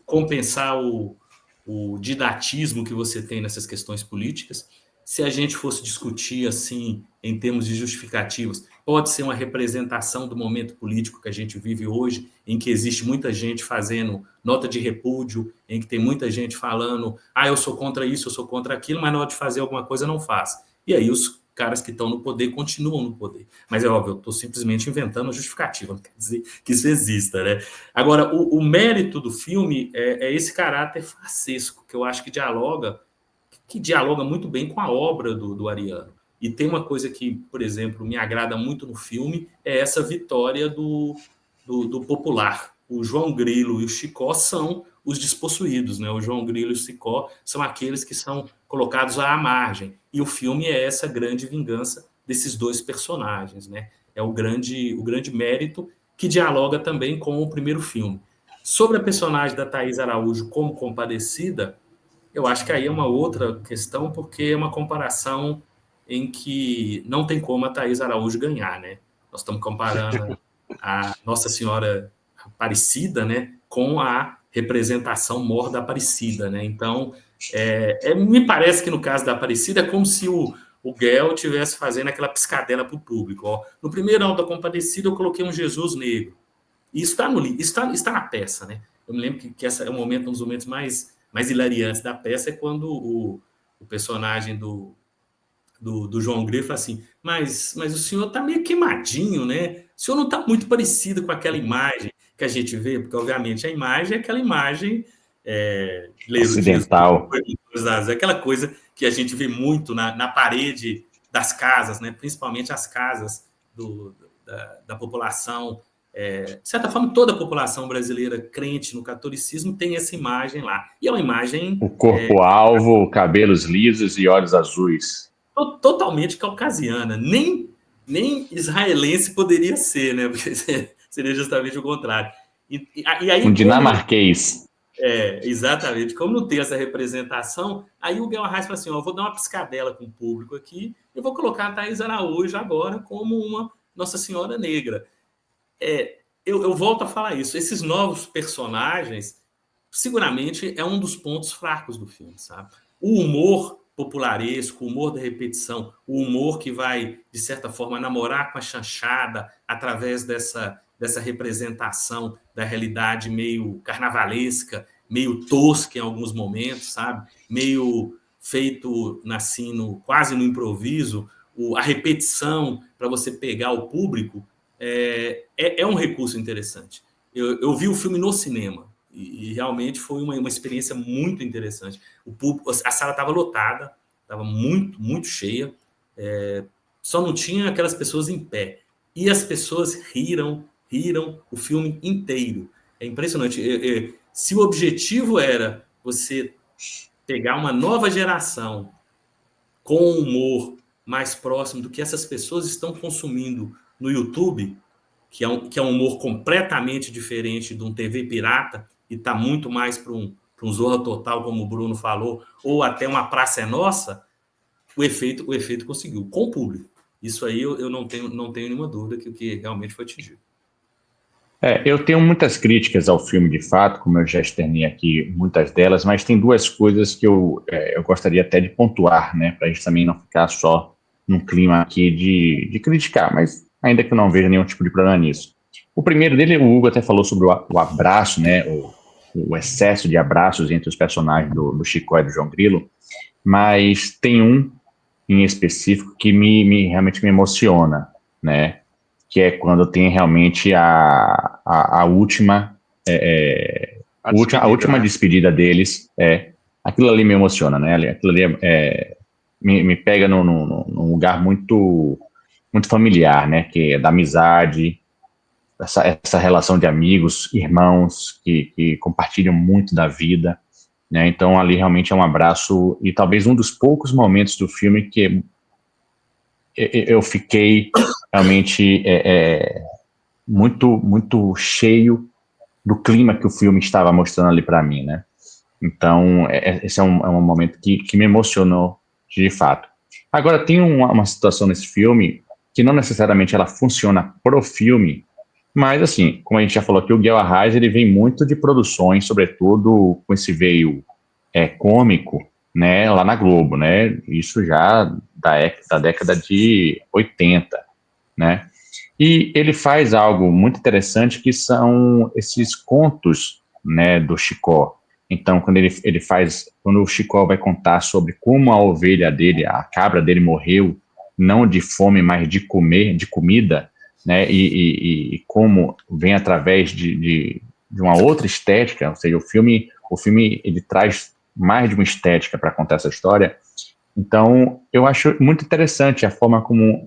compensar o didatismo que você tem nessas questões políticas. Se a gente fosse discutir assim, em termos de justificativas, pode ser uma representação do momento político que a gente vive hoje, em que existe muita gente fazendo nota de repúdio, em que tem muita gente falando, eu sou contra isso, eu sou contra aquilo, mas na hora de fazer alguma coisa não faz. E aí os caras que estão no poder continuam no poder. Mas é óbvio, eu estou simplesmente inventando a justificativa, não quer dizer que isso exista, né? Agora, o mérito do filme é esse caráter farsesco, que eu acho que dialoga muito bem com a obra do Ariano. E tem uma coisa que, por exemplo, me agrada muito no filme, é essa vitória do do popular. O João Grilo e o Chicó são os despossuídos, né? O João Grilo e o Chicó são aqueles que são colocados à margem. E o filme é essa grande vingança desses dois personagens, né? É o grande mérito que dialoga também com o primeiro filme. Sobre a personagem da Thaís Araújo como Compadecida, eu acho que aí é uma outra questão, porque é uma comparação em que não tem como a Thaís Araújo ganhar, né? Nós estamos comparando a Nossa Senhora Aparecida, né, com a representação mor da Aparecida, né? Então, me parece que no caso da Aparecida é como se o Guel estivesse fazendo aquela piscadela para o público. Ó. No primeiro Auto da Compadecida eu coloquei um Jesus negro. E isso está na peça, né? Eu me lembro que esse é um dos momentos mais hilariantes da peça, é quando o personagem do João Grilo fala assim, mas o senhor está meio queimadinho, né? O senhor não está muito parecido com aquela imagem que a gente vê, porque, obviamente, a imagem é aquela imagem ocidental. Aquela coisa que a gente vê muito na parede das casas, né? Principalmente as casas da população. De certa forma, toda a população brasileira crente no catolicismo tem essa imagem lá. E é uma imagem... O corpo-alvo, cabelos lisos e olhos azuis. Totalmente caucasiana. Nem israelense poderia ser, né? Porque seria justamente o contrário. E aí, um dinamarquês. Exatamente. Como não tem essa representação, aí o Guel Arraes fala assim, eu vou dar uma piscadela com o público aqui, eu vou colocar a Thaís Araújo agora como uma Nossa Senhora Negra. Eu volto a falar isso. Esses novos personagens, seguramente, é um dos pontos fracos do filme, sabe? O humor popularesco, o humor da repetição, o humor que vai, de certa forma, namorar com a chanchada através dessa representação da realidade meio carnavalesca, meio tosca em alguns momentos, sabe? Meio feito quase no improviso, a repetição para você pegar o público é um recurso interessante. Eu vi o filme no cinema e realmente foi uma experiência muito interessante. A sala estava lotada, estava muito, muito cheia, só não tinha aquelas pessoas em pé. E as pessoas riram o filme inteiro. É impressionante. Se o objetivo era você pegar uma nova geração com humor mais próximo do que essas pessoas estão consumindo no YouTube, que é um humor completamente diferente de um TV pirata, e está muito mais para um Zorra Total, como o Bruno falou, ou até uma Praça é Nossa, o efeito conseguiu, com o público. Isso aí eu não tenho nenhuma dúvida que realmente foi atingido. Eu tenho muitas críticas ao filme, de fato, como eu já externei aqui muitas delas, mas tem duas coisas que eu gostaria até de pontuar, né, para a gente também não ficar só num clima aqui de criticar, mas ainda que eu não veja nenhum tipo de problema nisso. O primeiro dele, o Hugo até falou sobre o abraço, né, o excesso de abraços entre os personagens do Chicó e do João Grilo, mas tem um em específico que realmente me emociona, né, que é quando tem realmente a última despedida deles. Aquilo ali me emociona, né? Aquilo ali me pega num lugar muito, muito familiar, né? Que é da amizade, essa relação de amigos, irmãos que compartilham muito da vida, né? Então ali realmente é um abraço, e talvez um dos poucos momentos do filme que eu fiquei realmente muito, muito cheio do clima que o filme estava mostrando ali para mim, né? Então, esse é um momento que me emocionou de fato. Agora, tem uma situação nesse filme que não necessariamente ela funciona pro filme, mas, assim, como a gente já falou aqui, o Guel Arraes, ele vem muito de produções, sobretudo com esse veio cômico, né, lá na Globo, né? Isso já da década de 80, né? E ele faz algo muito interessante, que são esses contos, né, do Chicó. Então, quando quando o Chicó vai contar sobre como a ovelha dele, a cabra dele morreu, não de fome, mas de comida, né, e como vem através de uma outra estética, ou seja, o filme ele traz mais de uma estética para contar essa história. Então, eu acho muito interessante a forma como,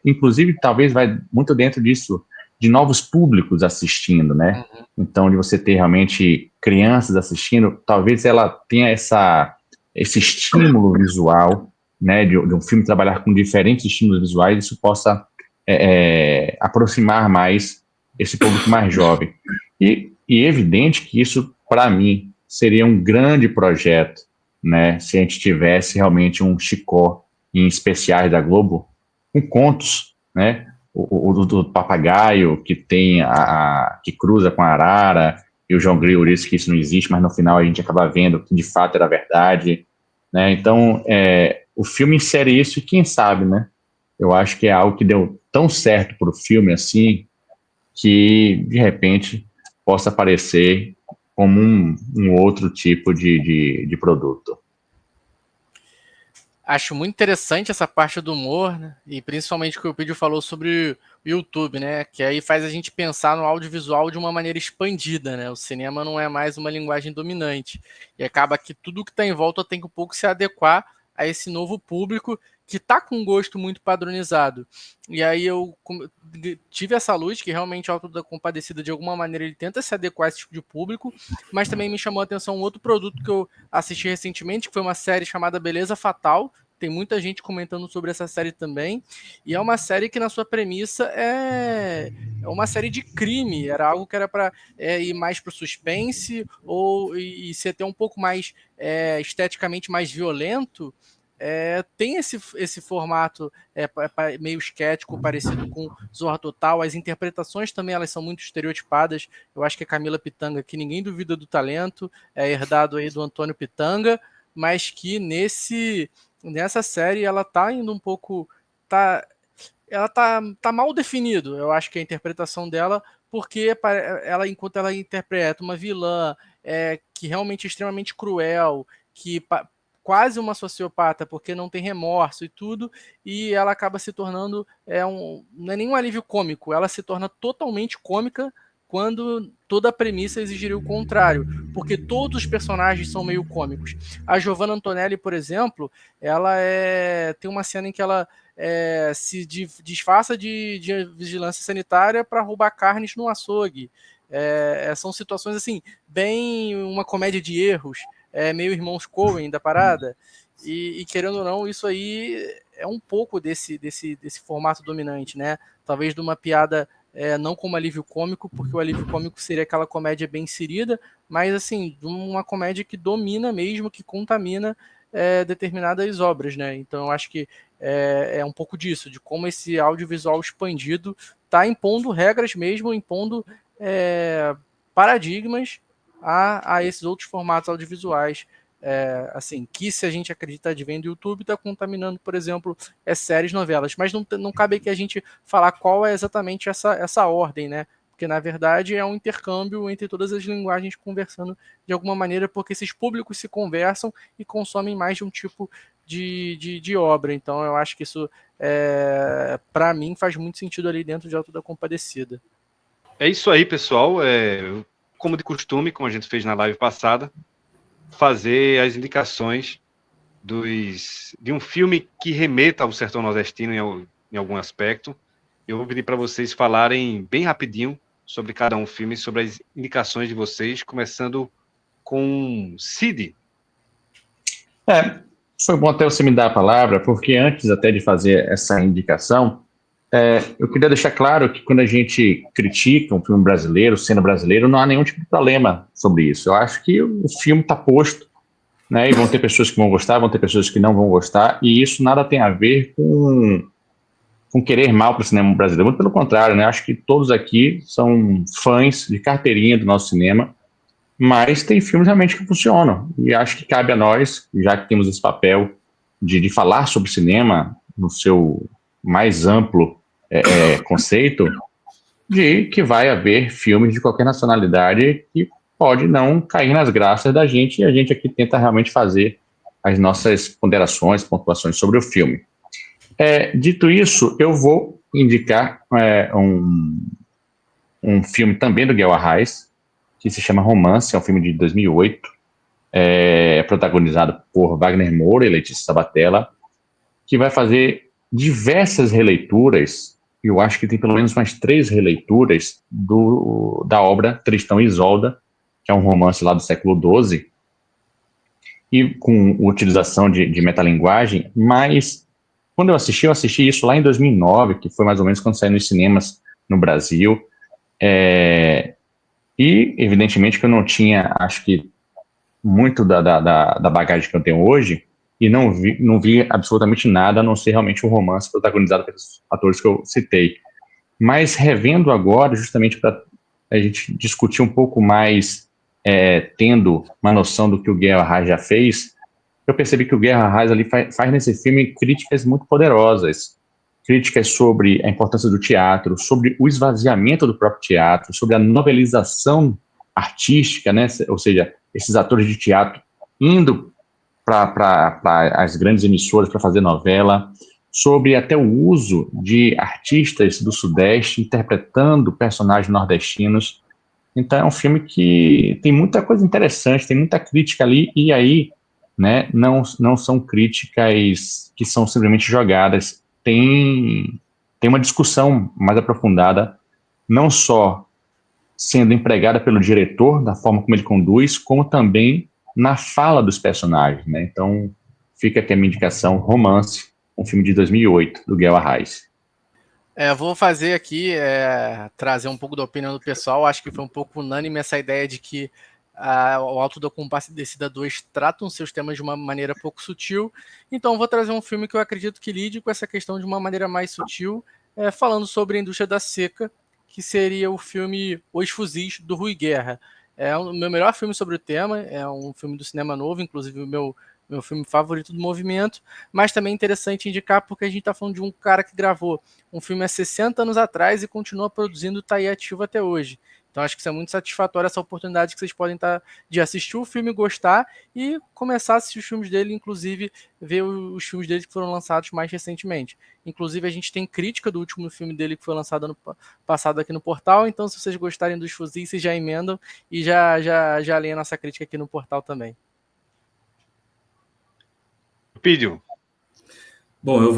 inclusive, talvez vai muito dentro disso, de novos públicos assistindo, né? Então, de você ter realmente crianças assistindo, talvez ela tenha esse estímulo visual, né? De um filme trabalhar com diferentes estímulos visuais, isso possa aproximar mais esse público mais jovem. E é evidente que isso, para mim, seria um grande projeto, né? Se a gente tivesse realmente um Chicó em especiais da Globo, com contos, né? O do papagaio que tem que cruza com a arara, e o João Grilo disse que isso não existe, mas no final a gente acaba vendo que de fato era verdade, né? Então, o filme insere isso e quem sabe, né? Eu acho que é algo que deu tão certo para o filme assim, que de repente possa aparecer como um outro tipo de produto. Acho muito interessante essa parte do humor, né? E principalmente o que o Pedro falou sobre o YouTube, né? Que aí faz a gente pensar no audiovisual de uma maneira expandida, né? O cinema não é mais uma linguagem dominante. E acaba que tudo que está em volta tem que um pouco se adequar a esse novo público que está com um gosto muito padronizado. E aí eu tive essa luz que realmente o Auto da Compadecida, de alguma maneira, ele tenta se adequar a esse tipo de público, mas também me chamou a atenção um outro produto que eu assisti recentemente, que foi uma série chamada Beleza Fatal. Tem muita gente comentando sobre essa série também. E é uma série que, na sua premissa, é uma série de crime. Era algo que era para ir mais para o suspense e ser até um pouco mais esteticamente mais violento. Tem esse formato meio esquético, parecido com Zorra Total. As interpretações também elas são muito estereotipadas. Eu acho que a Camila Pitanga, que ninguém duvida do talento, é herdado aí do Antônio Pitanga, mas que nessa série ela tá indo um pouco. Ela tá mal definido, eu acho que a interpretação dela, porque enquanto ela interpreta uma vilã que realmente é extremamente cruel, que quase uma sociopata, porque não tem remorso e tudo, e ela acaba se tornando não é nem um alívio cômico, ela se torna totalmente cômica quando toda a premissa exigiria o contrário, porque todos os personagens são meio cômicos. A Giovanna Antonelli, por exemplo, ela tem uma cena em que ela se disfarça de vigilância sanitária para roubar carnes no açougue. São situações assim, bem uma comédia de erros, meio irmãos Coen da parada, e querendo ou não, isso aí é um pouco desse formato dominante, né? Talvez de uma piada não como alívio cômico, porque o alívio cômico seria aquela comédia bem inserida, mas assim, uma comédia que domina mesmo, que contamina determinadas obras, né? Então eu acho que é um pouco disso, de como esse audiovisual expandido está impondo regras mesmo, impondo paradigmas a esses outros formatos audiovisuais, assim, que se a gente acredita advém do YouTube, está contaminando, por exemplo, séries, novelas, mas não cabe aqui a gente falar qual é exatamente essa ordem, né? Porque, na verdade, é um intercâmbio entre todas as linguagens conversando de alguma maneira, porque esses públicos se conversam e consomem mais de um tipo de obra. Então, eu acho que isso, para mim, faz muito sentido ali dentro de Auto da Compadecida. É isso aí, pessoal. Como de costume, como a gente fez na live passada, fazer as indicações de um filme que remeta ao sertão nordestino em algum aspecto. Eu vou pedir para vocês falarem bem rapidinho sobre cada um filme, sobre as indicações de vocês, começando com Cid. Foi bom até você me dar a palavra, porque antes até de fazer essa indicação, eu queria deixar claro que quando a gente critica um filme brasileiro, sendo brasileiro, não há nenhum tipo de problema sobre isso. Eu acho que o filme está posto, né, e vão ter pessoas que vão gostar, vão ter pessoas que não vão gostar, e isso nada tem a ver com querer mal para o cinema brasileiro. Muito pelo contrário, né? Acho que todos aqui são fãs de carteirinha do nosso cinema, mas tem filmes realmente que funcionam. E acho que cabe a nós, já que temos esse papel de falar sobre cinema no seu mais amplo conceito, de que vai haver filmes de qualquer nacionalidade que pode não cair nas graças da gente, e a gente aqui tenta realmente fazer as nossas ponderações, pontuações sobre o filme. Dito isso, eu vou indicar um filme também do Guel Arraes, que se chama Romance, é um filme de 2008, protagonizado por Wagner Moura e Letícia Sabatella, que vai fazer diversas releituras eu acho que tem pelo menos umas 3 releituras da obra Tristão e Isolda, que é um romance lá do século XII, e com utilização de metalinguagem, mas quando eu assisti isso lá em 2009, que foi mais ou menos quando saiu nos cinemas no Brasil, e evidentemente que eu não tinha, acho que, muito da bagagem que eu tenho hoje, e não vi absolutamente nada, a não ser realmente um romance protagonizado pelos atores que eu citei. Mas revendo agora, justamente para a gente discutir um pouco mais, tendo uma noção do que o Guilherme Arraes já fez, eu percebi que o Guilherme Arraes ali faz nesse filme críticas muito poderosas. Críticas sobre a importância do teatro, sobre o esvaziamento do próprio teatro, sobre a novelização artística, né? Ou seja, esses atores de teatro indo para as grandes emissoras para fazer novela, sobre até o uso de artistas do Sudeste interpretando personagens nordestinos. Então é um filme que tem muita coisa interessante, tem muita crítica ali, e aí, né, não são críticas que são simplesmente jogadas, tem uma discussão mais aprofundada, não só sendo empregada pelo diretor, da forma como ele conduz, como também na fala dos personagens, né? Então, fica aqui a minha indicação, Romance, um filme de 2008, do Guilherme Arraes. Vou fazer aqui, trazer um pouco da opinião do pessoal. Acho que foi um pouco unânime essa ideia de que o Auto da Compadecida 2 tratam seus temas de uma maneira pouco sutil. Então, vou trazer um filme que eu acredito que lide com essa questão de uma maneira mais sutil, falando sobre a indústria da seca, que seria o filme Os Fuzis, do Rui Guerra. É o meu melhor filme sobre o tema, é um filme do cinema novo, inclusive o meu filme favorito do movimento, mas também é interessante indicar porque a gente está falando de um cara que gravou um filme há 60 anos atrás e continua produzindo, está aí ativo até hoje. Então acho que isso é muito satisfatório, essa oportunidade que vocês podem estar de assistir o filme, gostar e começar a assistir os filmes dele, inclusive ver os filmes dele que foram lançados mais recentemente. Inclusive a gente tem crítica do último filme dele que foi lançado ano passado aqui no portal, então se vocês gostarem dos fuzis, vocês já emendam e já leem a nossa crítica aqui no portal também. Pídio. Bom, eu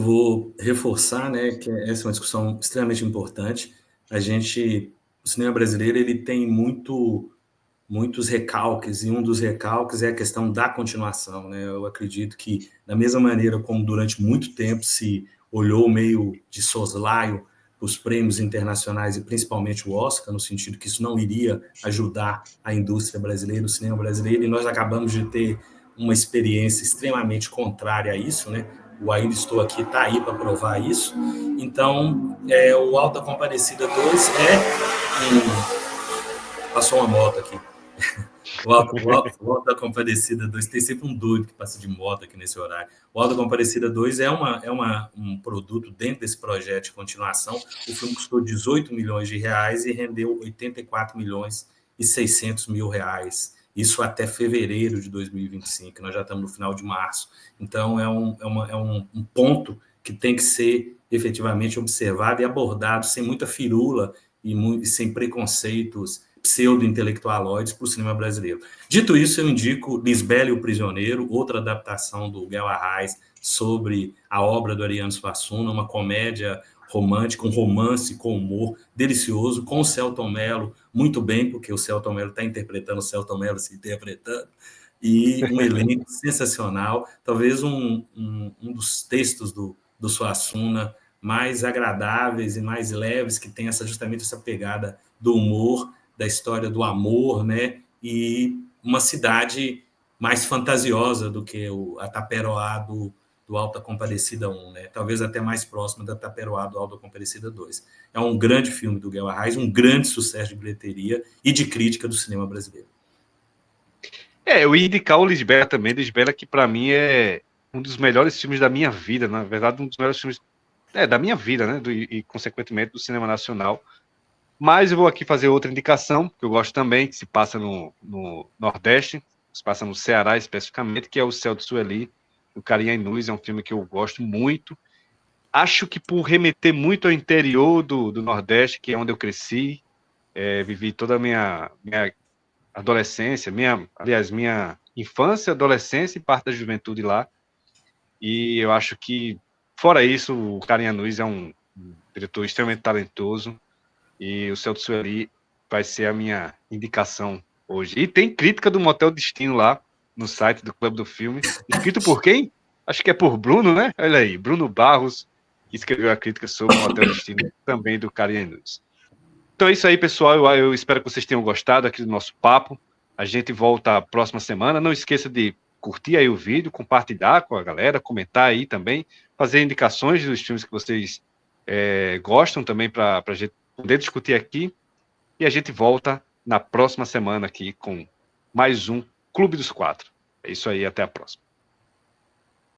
vou reforçar, né, que essa é uma discussão extremamente importante. O cinema brasileiro, ele tem muitos recalques, e um dos recalques é a questão da continuação, né? Eu acredito que, da mesma maneira como durante muito tempo se olhou meio de soslaio os prêmios internacionais e principalmente o Oscar, no sentido que isso não iria ajudar a indústria brasileira, o cinema brasileiro, e nós acabamos de ter uma experiência extremamente contrária a isso, né? O Ainda Estou Aqui está aí para provar isso. Então, o Auto da Compadecida 2 Passou uma moto aqui. O Auto da Compadecida 2 tem sempre um doido que passa de moto aqui nesse horário. O Auto da Compadecida 2 é um produto dentro desse projeto de continuação. O filme custou 18 milhões de reais e rendeu 84 milhões e 600 mil reais. Isso até fevereiro de 2025, nós já estamos no final de março. Então, é um ponto que tem que ser efetivamente observado e abordado sem muita firula e sem preconceitos pseudo-intelectualoides para o cinema brasileiro. Dito isso, eu indico Lisbela e o Prisioneiro, outra adaptação do Guilherme Arraes sobre a obra do Ariano Suassuna, uma comédia romântica, um romance com humor delicioso, com o Selton Mello, muito bem, porque o Selton Mello está interpretando o Selton Mello se interpretando, e um elenco sensacional, talvez um dos textos do Suassuna mais agradáveis e mais leves, que tem justamente essa pegada do humor, da história do amor, né? E uma cidade mais fantasiosa do que a Taperoá do Auto da Compadecida 1, né? Talvez até mais próxima da Taperoá do Auto da Compadecida 2. É um grande filme do Guilherme Arraes, um grande sucesso de bilheteria e de crítica do cinema brasileiro. Eu ia indicar o Lisbela também, Lisbela, que para mim é um dos melhores filmes da minha vida, na verdade, um dos melhores filmes da minha vida, né? E consequentemente do cinema nacional. Mas eu vou aqui fazer outra indicação, que eu gosto também, que se passa no Nordeste, se passa no Ceará especificamente, que é O Céu de Sueli, do Carinha Inus. É um filme que eu gosto muito. Acho que por remeter muito ao interior do Nordeste, que é onde eu cresci, vivi toda a minha adolescência, minha infância, adolescência e parte da juventude lá. E eu acho que Fora isso, o Karen Anuis é um diretor extremamente talentoso e o Celso Sueli vai ser a minha indicação hoje. E tem crítica do Motel Destino lá no site do Clube do Filme, escrito por quem? Acho que é por Bruno, né? Olha aí, Bruno Barros, que escreveu a crítica sobre o Motel Destino, também do Karen Anuis. Então é isso aí, pessoal. Eu espero que vocês tenham gostado aqui do nosso papo. A gente volta a próxima semana. Não esqueça de curtir aí o vídeo, compartilhar com a galera, comentar aí também, fazer indicações dos filmes que vocês gostam também para a gente poder discutir aqui. E a gente volta na próxima semana aqui com mais um Clube dos Quatro. É isso aí, até a próxima.